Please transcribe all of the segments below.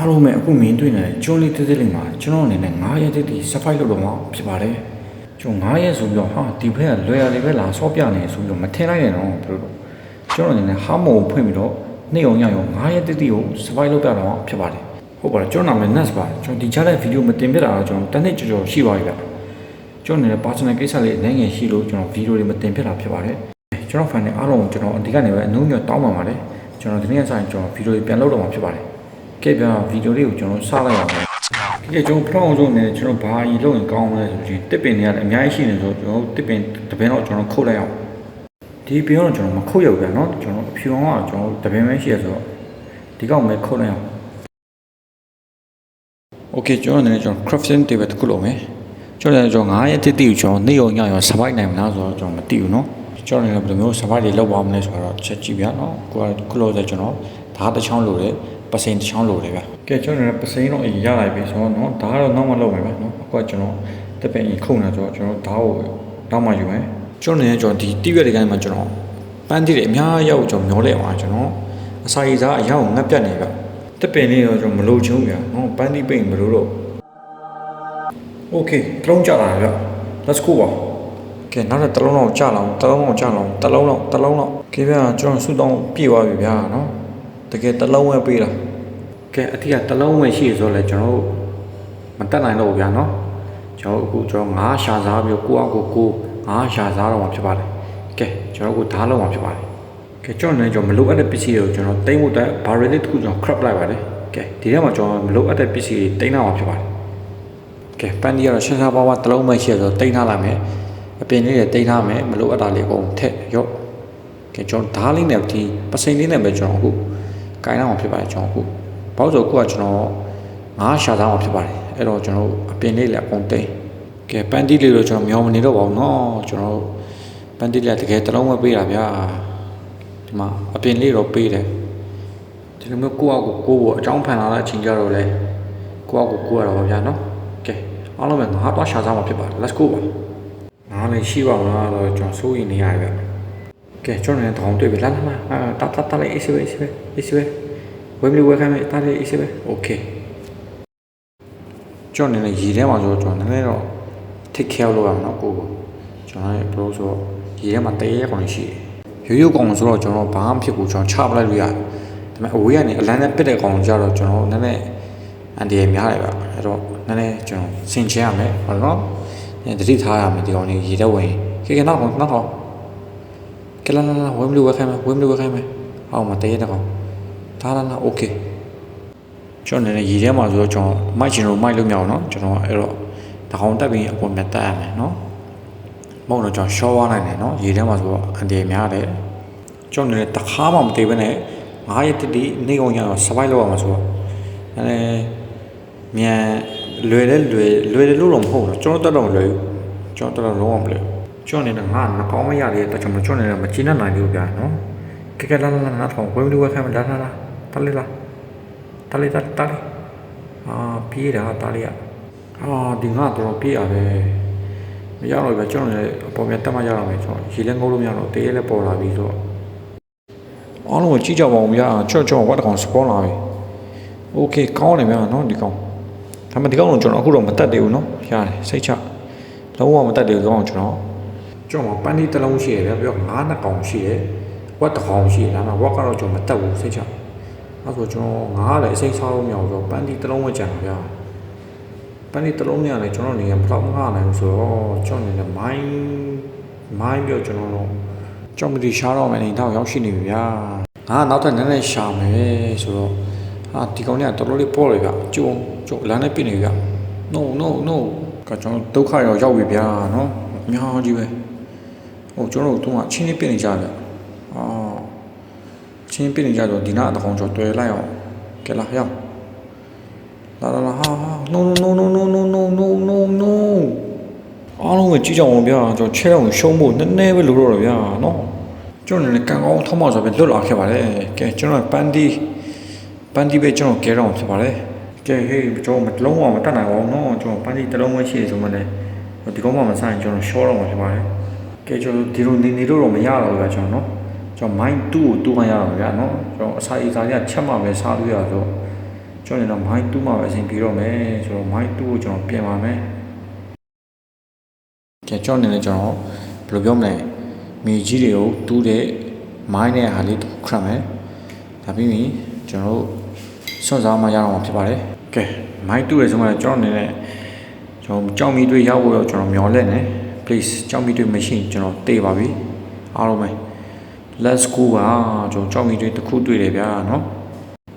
အားလုံးပဲအခုမင်းတွေ့နေကျွန်းလေးသေးသေးလေးမှာကျွန်တော်အနေနဲ့9ရက်တည်းစဖိုက်လုပ်တော့မှဖြစ်ပါတယ်ကျွန်တော်9ရက်ဆိုပြီးတော့ဟာဒီဘက်ကလွယ်ရလေးပဲလာဆော့ပြနေဆိုပြီးတော့မထင်လိုက်နဲ့တော့ဘယ်လိုကျွန်တော်အနေနဲ့ဟာမုံဖွင့်ပြီးတော့နေ့အောင်ညအောင်9ရက်တည်းကိုစဖိုက်လုပ်ပြတော့ဖြစ်ပါတယ်ဟုတ်ပါတယ်ကျွန်တော်နာမည် Nas ပါကျွန်တော်ဒီချတဲ့ဗီဒီယိုမတင်ပြတာတော့ကျွန်တော်တစ်နှစ်ကျော်ရှိပါပြီဗျကျွန်တော်အနေနဲ့ personal ကိစ္စလေးအနေငယ်ရှိလို့ကျွန်တော်ဗီဒီယိုတွေမတင်ပြတာဖြစ်ပါတယ်ကျွန်တော် fan တွေအားလုံးကိုကျွန်တော်အဒီကနေပဲအနှုံးညွတ်တောင်းပါပါတယ်ကျွန်တော်ဒီနေ့ဆိုင်ကျွန်တော်ဗီဒီယိုတွေပြန်လုပ်တော့မှာဖြစ်ပါတယ်ကဲဗျာဗီဒီယိုလေးကိုကျွန်တော်စလိုက်အောင်ဒီကကျွန်တော်ဖလောင်းဆုံးနေကျွန်တော်ဘာကြီးလုပ်ရင်ကောင်းမလဲဆိုရင်တစ်ပင်တွေရတယ်အများကြီးရှိနေဆိုကျွန်တော်တစ်ပင်တစ်ပင်တော့ကျွန်တော်ခုတ်လိုက်အောင်ဒီပင်တော့ကျွန်တော်မခုတ်ရဘူးဗျာနော်ကျွန်တော်အဖြူအောင်ကကျွန်တော်တစ်ပင်ပဲရှိရဆိုတော့ဒီကောင်ပဲခုတ်လိုက်အောင် Okay ကျွန်တော်အနေနဲ့ကျွန်တော် crafting table တစ်ခုလုပ်မယ်ကျွန်တော်လည်းကျွန်တော်9ရက်တိတိကိုကျွန်တော်နေ့ရောညရော survive နိုင်မလားဆိုတော့ကျွန်တော်မသိဘူးနော်ကျွန်တော်လည်းဘယ်လိုမျိုး survive တွေလုပ်ပါမလဲဆိုတော့ချက်ကြည့်ဗျာနော်ကိုကခုလို့ဆိုကျွန်တော်ဓာတ်တစ်ချောင်းလိုတယ်ပစိန်တစ်ချောင်းလိုတယ်ဗျာကဲကျွန်တော်လည်းပစိန်တော့အရင်ရလိုက်ပြီဆိုတော့နော်ဒါကတော့နောက်မှလုပ်မယ်ဗျာနော်အခုကကျွန်တော်တစ်ပင်ကြီးခုန်လာဆိုတော့ကျွန်တော်ဓာတ်ကိုနောက်မှယူမယ်ကျွန်တော်လည်းကျွန်တော်ဒီတိရွက်တွေကနေမှကျွန်တော်ပန်းတိတွေအများရောက်ကျွန်တော်မျောလဲအောင်ကျွန်တော်အစာရည်စားအရောက်ငတ်ပြတ်နေဗျာတစ်ပင်လေးတော့ကျွန်တော်မလိုချင်ဘူးဗျာနော်ပန်းတိပိတ်မလို့တော့ Okay တလုံးကြလာဗျ Let's go ပါကဲနောက်တစ်လုံးတော့ကြာလောင်တစ်လုံးတော့ကြာလောင်တစ်လုံးတော့ကဲဗျာကျွန်တော်ဆူတောင်းပြေသွားပြီဗျာနော်တကယ်တစ်လုံးပဲပေးတာကဲအတိကတစ်လုံးပဲရှိဆိုလဲကျွန်တော်မတက်နိုင်တော့ဘူးဗျာနော်ကျွန်တော်အခုကျွန်တော်9ရှာစားပြီးကိုအောင်ကို9ရှာစားတော့မှာဖြစ်ပါတယ်ကဲကျွန်တော်အခုဓာတ်လုံးမှာဖြစ်ပါတယ်ကဲကျွန်တော်လည်းကျွန်တော်မလိုအပ်တဲ့ပစ္စည်းတွေကိုကျွန်တော်တိမ့်ဖို့တက် barrel လေးတစ်ခုကျွန်တော် crop လိုက်ပါတယ်ကဲဒီထဲမှာကျွန်တော်မလိုအပ်တဲ့ပစ္စည်းတွေတိမ့်လာမှာဖြစ်ပါတယ်ကဲပန်းဒီကတော့ရှင်းရှားပါးပါးတစ်လုံးပဲရှိရဆိုတိမ့်ထားလိုက်မယ်အပင်လေးတွေတိမ့်ထားမယ်မလိုအပ်တာလေးအကုန်ထည့်ရော့ကဲကျွန်တော်ဓာတ်လေးနဲ့ဒီပစိန်လေးနဲ့ပဲကျွန်တော်အခုကိုင်းအောင်ဖြစ်ပါတယ်ကျွန်တော်အခုဘာလို့ဆိုအခုကကျွန်တော်9ရှာသားအောင်ဖြစ်ပါတယ်အဲ့တော့ကျွန်တော်အပင်လေးလည်းအကုန်တိမ့်ကဲပန်းဒီလေးတော့ကျွန်တော်မျောမနေတော့ပါဘူးเนาะကျွန်တော်ပန်းဒီလေးတကယ်တစ်လုံးပဲပေးတာဗျာဒီမှာအပင်လေးတော့ပေးတယ်ဒီလိုမျိုးကိုယ့်အကိုအကြောင်းဖန်လာတဲ့အချိန်ကြတော့လေကိုယ့်အကိုရတော့ပါဗျာเนาะကဲအားလုံးပဲငါတော့ရှာစားမှာဖြစ်ပါတယ် let's go ပါငါလည်းရှိပါမလားတော့ကျွန်တော်စိုးရိမ်နေရတယ်ဗျကဲကျွန်တော်လည်းတောင်းတွေ့ပြီလာတာလေးအေးစေးပဲဝယ်မလို့ဝယ်ခိုင်းမယ်တာလေးအေးစေးပဲ okay ကျွန်တော်လည်းရေထဲမှာဆိုတော့ကျွန်တော်လည်းတော့ take care လုပ်ရမှာနော်ကိုကျွန်တော်လည်းဘလို့ဆိုတော့ရေထဲမှာတရေကောင်ရှိတယ်ရိုးကောင်ဆိုတော့ကျွန်တော်ဘာမှဖြစ်ဘူးကျွန်တော်ချပလိုက်လို့ရတယ်ဒါပေမဲ့အဝေးကနေအလန်းနဲ့ပစ်တဲ့ကောင်ကြတော့ကျွန်တော်နည်းနည်းအန်ဒီရများတယ်ဗျအဲ့တော့နည်းနည်းကျွန်တော်ဆင်ချင်ရမယ်ဟုတ်နော်တတိထားရမယ်ဒီကောင်လေးရေထဲဝင်ခေနောက်တော့ကဲလာဝယ်မလို့ဝယ်ခိုင်းမယ်အောက်မှာတရေတဲ့ကောင်ဒါလာโอเคကျွန်တော်လည်းရေထဲမှာဆိုတော့ကျွန်တော်မိုက်ချင်လို့မိုက်လို့မရအောင်နော်ကျွန်တော်အဲ့တော့တကောင်တက်ပြီးအပေါ်မြတ်တက်ရမယ်နော်မဟုတ်တော့ကျွန်တော်ရှော့သွားနိုင်တယ်နော်ရေထဲမှာဆိုတော့အန်ဒီများတယ်ကျွန်တော်လည်းတခါမှမတည်ဘဲနဲ့9ရက်တိနေအောင်ရအောင် survive လုပ်ရမှာဆိုတော့အဲ့မြန်လွယ်တယ်လို့တော့မဟုတ်ဘူးကျွန်တော်တက်တော့မလွယ်ဘူးကျွန်တော်တက်တော့လုံးဝမလွယ်ကျွန်တော်လည်းငါနှကောင်းမရတဲ့အတွက်ကျွန်တော်လည်းမချိနဲ့နိုင်ဘူးဗျာနော်ကဲလာထောင်ဝယ်မလို့ဝယ်ခိုင်းမလားတာလေးပြေးတာတာလေးဒီငါတော့ပြေးရတယ်မရတော့ဗျာကျွန်တော်လည်းအပေါ်မြတ်တက်မှရတော့မယ်ကျွန်တော်ရေလည်းငုံလို့မရတော့တေးလည်းပေါ်လာပြီဆိုတော့အားလုံးကိုကြည့်ကြပါဦးဗျာချော့ဝတ်တကောင်စပွန်လာပြီโอเคကောင်းတယ်ဗျာနော်ဒီကောင်ဒါပေမဲ့ဒီကောင်တော့ကျွန်တော်အခုတော့မတက်သေးဘူးနော်ရတယ်စိတ်ချလုံးဝမတက်သေးဘူးကောင်ကျွန်တော်ပန်းဒီတစ်လုံးရှိရတယ်ဗျာ9နှစ်ကောင်ရှိတယ်ဝတ်တစ်ကောင်ရှိတယ်ဒါပေမဲ့ဝတ်ကတော့ကျွန်တော်မတက်ဘူးစိတ်ချအဲ့ဆိုကျွန်တော်9လည်းအစိမ့်စားလို့မရဘူးဆိုတော့ပန်းဒီတစ်လုံးဝကြံဗျာပန်းဒီတစ်လုံးနဲ့လည်းကျွန်တော်နေရာဘလောက်မငှနိုင်ဘူးဆိုတော့ကျွန်တော်နေလည်းမိုင်းပြောကျွန်တော်တော့ကျွန်တော်ဒီရှားတော့မယ်နေတော့ရောက်ရှိနေပြီဗျာငါနောက်ထပ်နည်းနည်းရှာမယ်ဆိုတော့ဒီကောင်ကတော်တော်လေးပေါ်လေဗျကျုံလမ်းနဲ့ပြနေဗျ no ကကျွန်တော်ဒုက္ခရောက်ပြီဗျာနော်အများကြီးပဲကျွန်တော်တို့ကချင်းလေးပြနေကြဗျချင်းပြနေကြတော့ဒီနာအကောင်ကျော်တွေ့လိုက်အောင်ကဲလာရောက်လာဟာ no အားလုံးပဲကြည့်ကြအောင်ဗျာကျွန်တော်ချဲအောင်ရှုံးဖို့နည်းနည်းပဲလိုတော့ဗျာနော်ကျွန်တော်လည်းကန်ကောင်းထောက်မှဆိုပဲလွတ်လာခဲ့ပါတယ်ကဲကျွန်တော်ပန်းဒီပဲကျွန်တော်ကဲတော့ဖြစ်ပါတယ်ကဲဟေးကျွန်တော်မလုံးအောင်မတတ်နိုင်ပါဘူးနော်ကျွန်တော်ပန်းဒီတစ်လုံးပဲရှိတယ်ဆိုမှလည်းဒီကောင်မှမဆိုင်ကျွန်တော်ရှော့တော့မှာဖြစ်ပါတယ်ကဲကျွန်တော်ဒီလိုနေတော့မရတော့ဘူးဗျာကျွန်တော်နော်ကျွန်တော်မိုင်း2ကိုတူးမှရတော့ဗျာနော်ကျွန်တော်အစာအစာတွေကချက်မှပဲစားလို့ရတော့ ကျွန်တော်မိုင်းတူးမှာပဲအစဉ်ပြီးတော့မယ်ဆိုတော့မိုင်းတူးကိုကျွန်တော်ပြင်ပါမယ်ကဲကျွန်တော်နေလဲကျွန်တော်ဘယ်လိုပြောမလဲမြေကြီးတွေကိုတူးတဲ့မိုင်းနဲ့ဟာလေးတစ်ခုခရမယ်ဒါပြီးရင်ကျွန်တော်စွန့်စားမှရအောင်ဖြစ်ပါတယ်ကဲမိုင်းတူးရဲ့ဆုံးကကျွန်တော်နေနဲ့ကျွန်တော်ကြောင်မီတွေရောက်ဖို့တော့ကျွန်တော်မျောလက်နေ please ကြောင်မီတွေမရှိကျွန်တော်တေးပါပြီအားလုံးပဲ let's go ပါကျွန်တော်ကြောင်မီတွေတစ်ခုတွေ့တယ်ဗျာနော်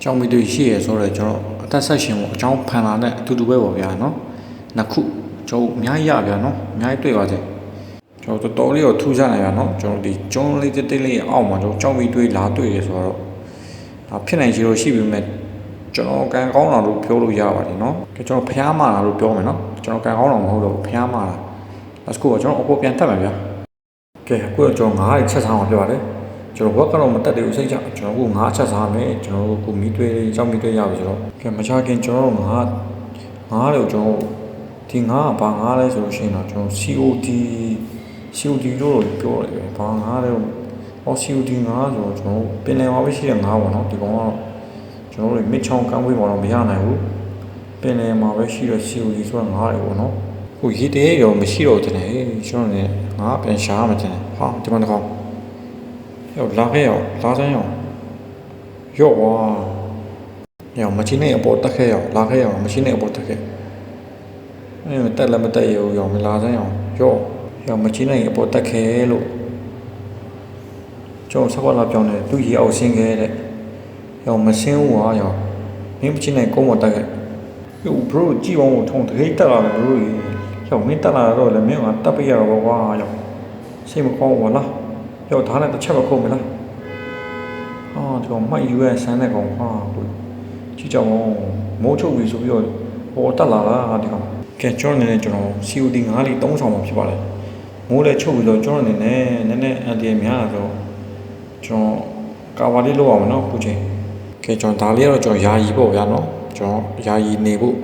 ကြောင်မီတွေရှိရဆိုတော့ကျွန်တော်အသက်ဆက်ရှင်ကိုအကြောင်းဖန်လာတဲ့အတူတူပဲပေါ့ဗျာနော်နှစ်ခုကျွန်တော်အများကြီးရဗျာနော်အများကြီးတွေ့ပါစေကျွန်တော်တော်တော်လေးတော့ထူးခြားနေဗျာနော်ကျွန်တော်ဒီကျွန်းလေးတိတ်လေးအောက်မှာကျွန်တော်ကြောင်မီတွေလာတွေ့ရဆိုတော့ဒါဖြစ်နိုင်ချေလို့ရှိပြီမဲ့ကျွန်တော်ကန်ကောင်းတာလို့ပြောလို့ရပါတယ်နော်ကျွန်တော်ဖျားမာတာလို့ပြောမယ်နော်ကျွန်တော်ကန်ကောင်းတာမဟုတ်တော့ဖျားမာတာ let's go ကျွန်တော်အပေါ်ပြန်တက်မယ်ဗျာကဲအခုတော့ကျွန်တော်ငါးချက်စားအောင်ပြောပါတယ်ကျွန်တော်ဘက်ကတော့မတက်သေးဘူးစိတ်ချကျွန်တော်ကငါးချက်စားမယ်ကျွန်တော်ကမီးတွေကြောင်မီးတွေရပြီဆိုတော့ကဲမချခင်ကျွန်တော်ငါးလို့ကျွန်တော်ဒီငါးဘာငါးလဲဆိုလို့ရှိရင်တော့ကျွန်တော် COD လို့ပြောတယ်ဘာငါးလဲCOD ငါးဆိုတော့ကျွန်တော်ပင်လယ်မှာပဲရှိတဲ့ငါးပေါ့နော်ဒီကောင်ကတော့ကျွန်တော်တို့မြစ်ချောင်းကမ်းဝေးမှာတော့မရနိုင်ဘူးပင်လယ်မှာပဲရှိတဲ့ COD ဆိုတာငါးတွေပေါ့နော်ဟိုရေတဲရောမရှိတော့တဲ့ကျွန်တော်လည်းငါပြန်ရှာမှတင်ဟာဒီမှာတော့ရောက်လာခဲ့ရောက်လာစမ်းရောက်ရော့ဝါရောက်မချင်းနဲ့အပေါ်တက်ခဲ့ရောက်လာခဲ့ရောက်မချင်းနဲ့အပေါ်တက်ခဲ့တက်လည်းမတက်ရဘူးရောက်မလာစမ်းရောက်ရော့ရောက်မချင်းနဲ့အပေါ်တက်ခဲ့လို့ကျွန်တော်ဆက်ခွက်လာပြောင်းတယ်သူရေအောင်ဆင်းခဲ့တဲ့ရောက်မဆင်းဘူးဟာရောက်မင်းမချင်းနဲ့ကုန်းပေါ်တက်ခဲ့ဟို bro ကြည့်အောင်ထုံတခိတ်တက်လာတယ် bro ရောက်မင်းတက်လာတော့လည်းမင်းကတက်ပြရတော့ကွာရောက်စိတ်မကောင်းဘူးလားရောက်ထားတဲ့တစ်ချက်မခုံးမလားဟာဒီကောင်မိုက်ယူရဆန်းတဲ့ကောင်ဟာကြည့်ကြအောင်မိုးချုပ်ပြီဆိုပြီးတော့ဟောတက်လာလားဒီကောင်ကဲကျွန်တော်နေကျွန်တော် COD 9လေး3ဆောင်မှာဖြစ်ပါတယ်မိုးလည်းချုပ်ပြီတော့ကျွန်တော်နေနည်းနည်းအန်တီများလာတော့ကျွန်တော်ကာဝါလေးလောက်အောင်နော်ခုချိန်ကဲကျွန်တော်ဒါလေးကတော့ကျွန်တော်ယာယီပေါ့ဗျာနော်ကျွန်တော်ယာယီနေဖို့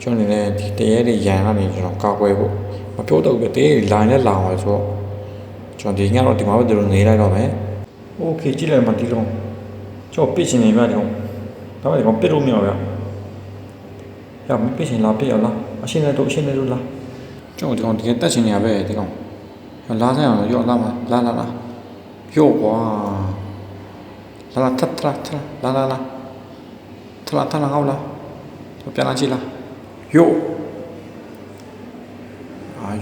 ကျွန်တော်နေဒီတရေတွေရန်ကနေကျွန်တော်ကာကွယ်ဖို့မပြောတော့ဘူးတရေလိုင်းနဲ့လာအောင်ဆိုတော့ကျွန်တော်ဒီညတော့ဒီမှာပဲတို့နေလိုက်တော့မယ်โอเคကြည့်လိုက်မှဒီကောင်ကျွန်တော်ပစ်ရှင်နေပြဒီကောင်ဒါမှဒီကောင်ပစ်လို့မရဗျာရမပစ်ရှင်လာပစ်ရလားအရှင်းနဲ့တို့အရှင်းနဲ့တို့လားကျွန်တော်ဒီကောင်တကယ်တက်ရှင်နေရပဲဒီကောင်လာဆိုင်အောင်ရော့လာမလာရော့ကွာလာထထလာထဟောလားပြန်လာကြည့်လားရော့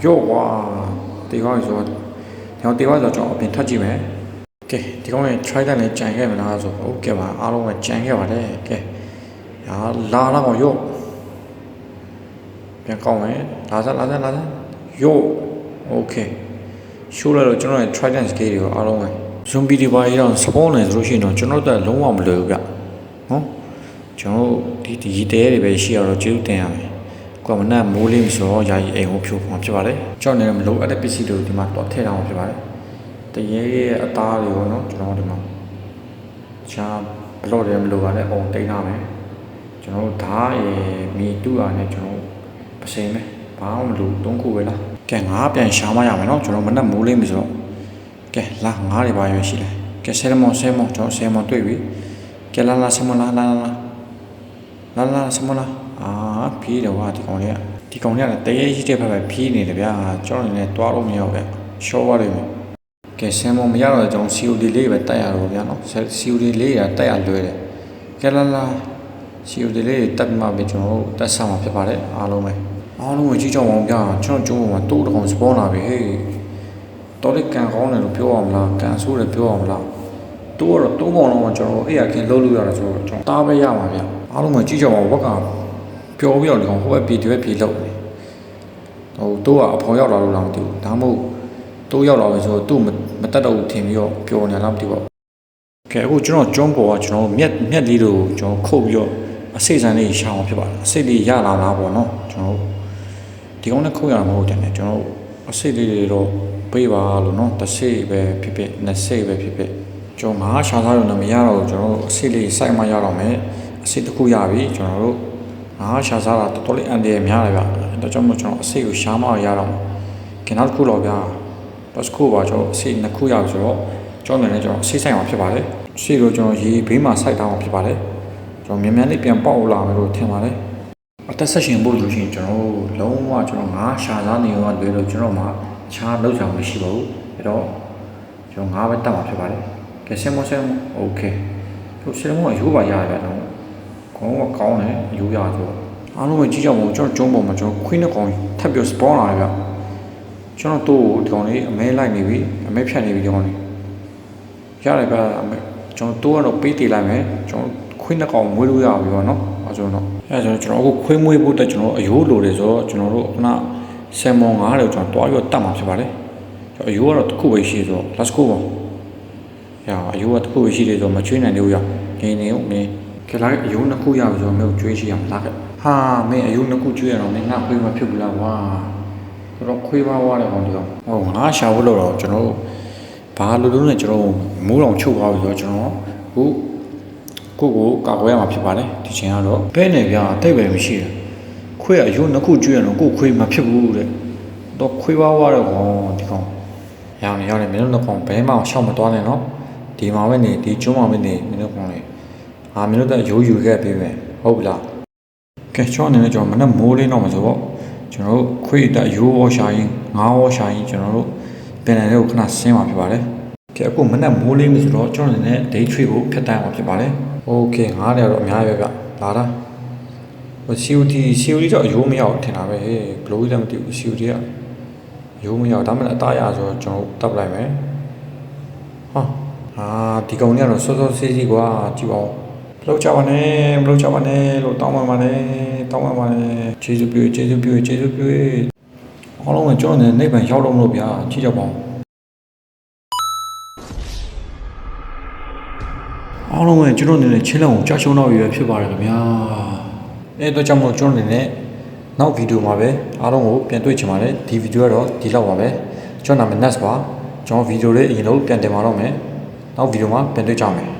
ရော့ကွာဒီကောင်ဆိုကျွန်တော်တေဝါဆိုကျွန်တော်အပြင်ထွက်ကြည့်မယ်ကဲဒီကောင်ရဲ့ try တိုင်းလည်းကြံခဲ့မလားဆိုဟုတ်ကဲ့ပါအားလုံးကကြံခဲ့ပါတယ်ကဲလာတော့ရော့ပြန်ကောင်းမယ်လာစရော့ okay ရှိုးလိုက်တော့ကျွန်တော်ရဲ့ try တိုင်း scale တွေကိုအားလုံးက zombie တွေပါရအောင် spawn နေဆိုလို့ရှိရင်တော့ကျွန်တော်တို့လုံးဝမလွယ်ဘူးဗျနော်ကျွန်တော်ဒီရီတဲတွေပဲရှိရတော့ကျေးဇူးတင်ရမယ်ကွာမနက်မိုးလေးမစောယာယီအိမ်ကိုဖြိုးမှာဖြစ်ပါတယ်ကျွန်တော်လည်းမလို့အဲ့တဲ့ပစ္စည်းတွေကိုဒီမှာတော့ထည့်ထားမှာဖြစ်ပါတယ်တရေရဲ့အသားတွေရောနော်ကျွန်တော်ဒီမှာချာဘလော့တွေမလို့ပါနဲ့အုံတိန်းထားမယ်ကျွန်တော်ဓာတ်ရည်မီတူအားနဲ့ကျွန်တော်ပစင်ပဲဘာမှမလို့၃ခုပဲလားကဲငါပြန်ရှာမရမယ်နော်ကျွန်တော်မနက်မိုးလေးမစောကဲလာငါးတွေပါရွေးရှိတယ်ကဲဆယ်မွန်ကျွန်တော်ဆယ်မွန်တွေ့ပြီကဲလာဆယ်မွန်လာဆယ်မွန်လာဖြီးတယ်ကွာဒီကောင်လေးကတရေရှိတဲ့ဘက်ပဲဖြီးနေတယ်ဗျာကျွန်တော်လည်းတွားလို့မရဘူးဗျရှော့သွားလိမ့်မယ်ကဲဆယ်မွန်မရတော့ကျွန်တော် COD လေးပဲတက်ရတော့ဗျာနော် COD လေးရတက်ရလွယ်တယ်ကဲလာ COD လေးတက်ပြီးမှပဲကျွန်တော်တက်ဆမှာဖြစ်ပါတယ်အားလုံးကိုကြည့်ကြအောင်ဗျာကျွန်တော်ကျုံးပေါ်မှာတိုးတကောင်စပေါ်လာပြီဟေးတော်လေးကန်ကောင်းတယ်လို့ပြောအောင်လားကန်ဆိုးတယ်ပြောအောင်လားတိုးတော့တိုးပေါင်းတော့ကျွန်တော်အဲ့ရခင်လှုပ်လို့ရတယ်ဆိုတော့ကျွန်တော်တားပဲရမှာဗျအားလုံးကိုကြည့်ကြအောင်ဝက်ကပျော်ပြီးတော့ဒီကောင်ဟိုဘက်ပြေဒီဘက်ပြေလှုပ်နေဟိုတိုးကအဖော်ရောက်လာလို့လားမသိဘူးဒါမှမဟုတ်တိုးရောက်လာပြီဆိုတော့သူ့မတက်တော့ထင်ပြီးတော့ပျော်နေလားမသိဘူးကဲအခုကျွန်တော်ကျွန်းပေါ်ကကျွန်တော်မြက်လေးတို့ကျွန်တော်ခုတ်ပြီးတော့အစိတ်ဆန်လေးရှာအောင်ဖြစ်ပါတယ်အစိတ်လေးရလာလားပေါ့နော်ကျွန်တော်ဒီကောင်နဲ့ခုတ်ရမှာမဟုတ်တယ်ကျွန်တော်အစိတ်လေးတွေတော့ပေးပါလို့နော်တစ်စိတ်ပဲဖြစ်ဖြစ်နှစ်စိတ်ပဲဖြစ်ဖြစ်ကျွန်တော်ငါးရှာသားရုံနဲ့မရတော့ကျွန်တော်အစိတ်လေးစိုက်မှရတော့မယ်အစိတ်တစ်ခုရပြီကျွန်တော်တို့ငါးရှာသားတာတော်တော်လေးအန်တယ်များတယ်ဗျဒါကြောင့်မို့ကျွန်တော်အစိတ်ကိုရှာမှရတော့ကနောက်တစ်ခုတော့ဗျာတော့စကူပါကျွန်တော်အစိတ်နှစ်ခုရပြီဆိုတော့ကျွန်တော်လည်းကျွန်တော်အစိတ်ဆိုင်အောင်ဖြစ်ပါတယ်အစိတ်ကိုကျွန်တော်ရေဘေးမှာစိုက်ထားအောင်ဖြစ်ပါတယ် ကျွန်တော်မြန်မြန်လေးပြန်ပေါက်လာမယ်လို့ထင်ပါတယ်အသက်ဆက်ရှင်ဖို့ဆိုရှင်ကျွန်တော်လုံးဝကျွန်တော်ငါရှာစားနေရောလွယ်လို့ကျွန်တော်မှခြားလောက်ဆောင်မရှိပါဘူးအဲ့တော့ကျွန်တော်ငါပဲတတ်မှာဖြစ်ပါတယ်ကဲဆင်မဆင်โอเคသူဆင်မရိုးပါရရတော့ကောင်းကောင်းတယ်ရိုးရဆိုအားလုံးပဲကြည့်ကြပါဦးကျွန်တော်ကျုံးပေါ်မှာကျွန်တော်ခွင်းနဲ့ကောင်ထပ်ပြီးစပေါင်းလာတယ်ဗျကျွန်တော်တို့ဒီကောင်လေးအမဲလိုက်နေပြီအမဲဖြတ်နေပြီဒီကောင်လေးရတယ်ဗျကျွန်တော်တို့ကတော့ပေးတည်လိုက်မယ်ကျွန်တော်ခွင်းနဲ့ကောင်မွေးလို့ရပြီပေါ့နော်အဲကျွန်တော်အခုခွင်းမွေးဖို့တက်ကျွန်တော်အယိုးလိုတယ်ဆိုတော့ကျွန်တော်တို့ခုနဆယ်မွန်9တယ်ကျွန်တော်တွားပြီးတတ်မှာဖြစ်ပါတယ်ကျွန်တော်အယိုးကတော့တစ်ခုပဲရှိဆိုတော့ let's go ပါရအယိုးကတစ်ခုပဲရှိတယ်ဆိုတော့မချွေးနိုင်လို့ရနေနေဦးနေကဲလိုက်အယိုးနှစ်ခုရပြီဆိုတော့မျိုးကျွေးရှိရမှာလားကဟာမင်းအယိုးနှစ်ခုကျွေးရတော့မင်းငါခွေးမဖြစ်ဘူးလားဝါတော့ခွေးပါဝါတယ်ကောင်ဒီကောင်ဟောငါရှာဖို့လို့တော့ကျွန်တော်ဘာလို့လို့လဲကျွန်တော်မိုးတောင်ချုပ်သွားပြီဆိုတော့ကျွန်တော်ကိုကာကွယ်ရမှာဖြစ်ပါတယ်ဒီချိန်ကတော့ဘဲနေပြတိတ်ပဲမရှိတယ်ခွေးအယိုးနှစ်ခုကျွေးရတော့ကိုခွေးမဖြစ်ဘူးတဲ့တော့ခွေးပါဝါတယ်ကောင်ဒီကောင်ရောင်းနေမင်းတို့နှစ်ကောင်ဘဲမှရှောက်မသွားနဲ့နော်ဒီမှာပဲနေဒီကျွန်းမှာပဲနေမင်းတို့ကောင်လေးမင်းတို့တော့ရိုးယူခဲ့ပေးမယ်ဟုတ်ပြီလားကဲကျွန်တော်အနေနဲ့ကျွန်တော်မနဲ့မိုးလေးတော့မှာဆိုတော့ကျွန်တော်တို့ခွေးတက်ရိုးဝရှာရင်ငါးဝရှာရင်ကျွန်တော်တို့ပင်လယ်လေးကိုခဏဆင်းမှာဖြစ်ပါတယ်ကဲအခုမနဲ့မိုးလေးမဆိုတော့ကျွန်တော်အနေနဲ့ day trade ကိုဖြတ်တန်းမှာဖြစ်ပါတယ်โอเคငါးတယ်တော့အများကြီးပဲဗျလာတာဟို COD တော့အယိုးမရောက်ထင်တာပဲဟေးဘလို့လည်းမသိဘူး COD ကရိုးမရောက်ဒါမှမဟုတ်အသားရဆိုတော့ကျွန်တော်တပ်လိုက်မယ်ဟာဒီကောင်ကြီးကတော့စောစောဆေးဆေးကွာကြည့်ပါဦးမလုပ်ကြပါနဲ့လို့တောင်းပန်ပါနဲ့ကျေးဇူးပြုအားလုံးကကျွန်တော်နေနိဗ္ဗာန်ရောက်လို့မလို့ဗျာကြည့်ကြပါဦးအားလုံးကကျွန်တော်နေနဲ့ချင်းလောက်ကိုကြာရှုံးတော့ပြီပဲဖြစ်ပါတယ်ခင်ဗျာအဲ့တော့ကြောင့်မို့ကျွန်တော်နေနဲ့နောက်ဗီဒီယိုမှာပဲအားလုံးကိုပြန်တွေ့ချင်ပါတယ်ဒီဗီဒီယိုကတော့ဒီလောက်ပါပဲကျွန်တော်နာမည် Nas ပါကျွန်တော်ဗီဒီယိုလေးအရင်လို့ပြန်တင်ပါတော့မယ်နောက်ဗီဒီယိုမှာပြန်တွေ့ကြမယ်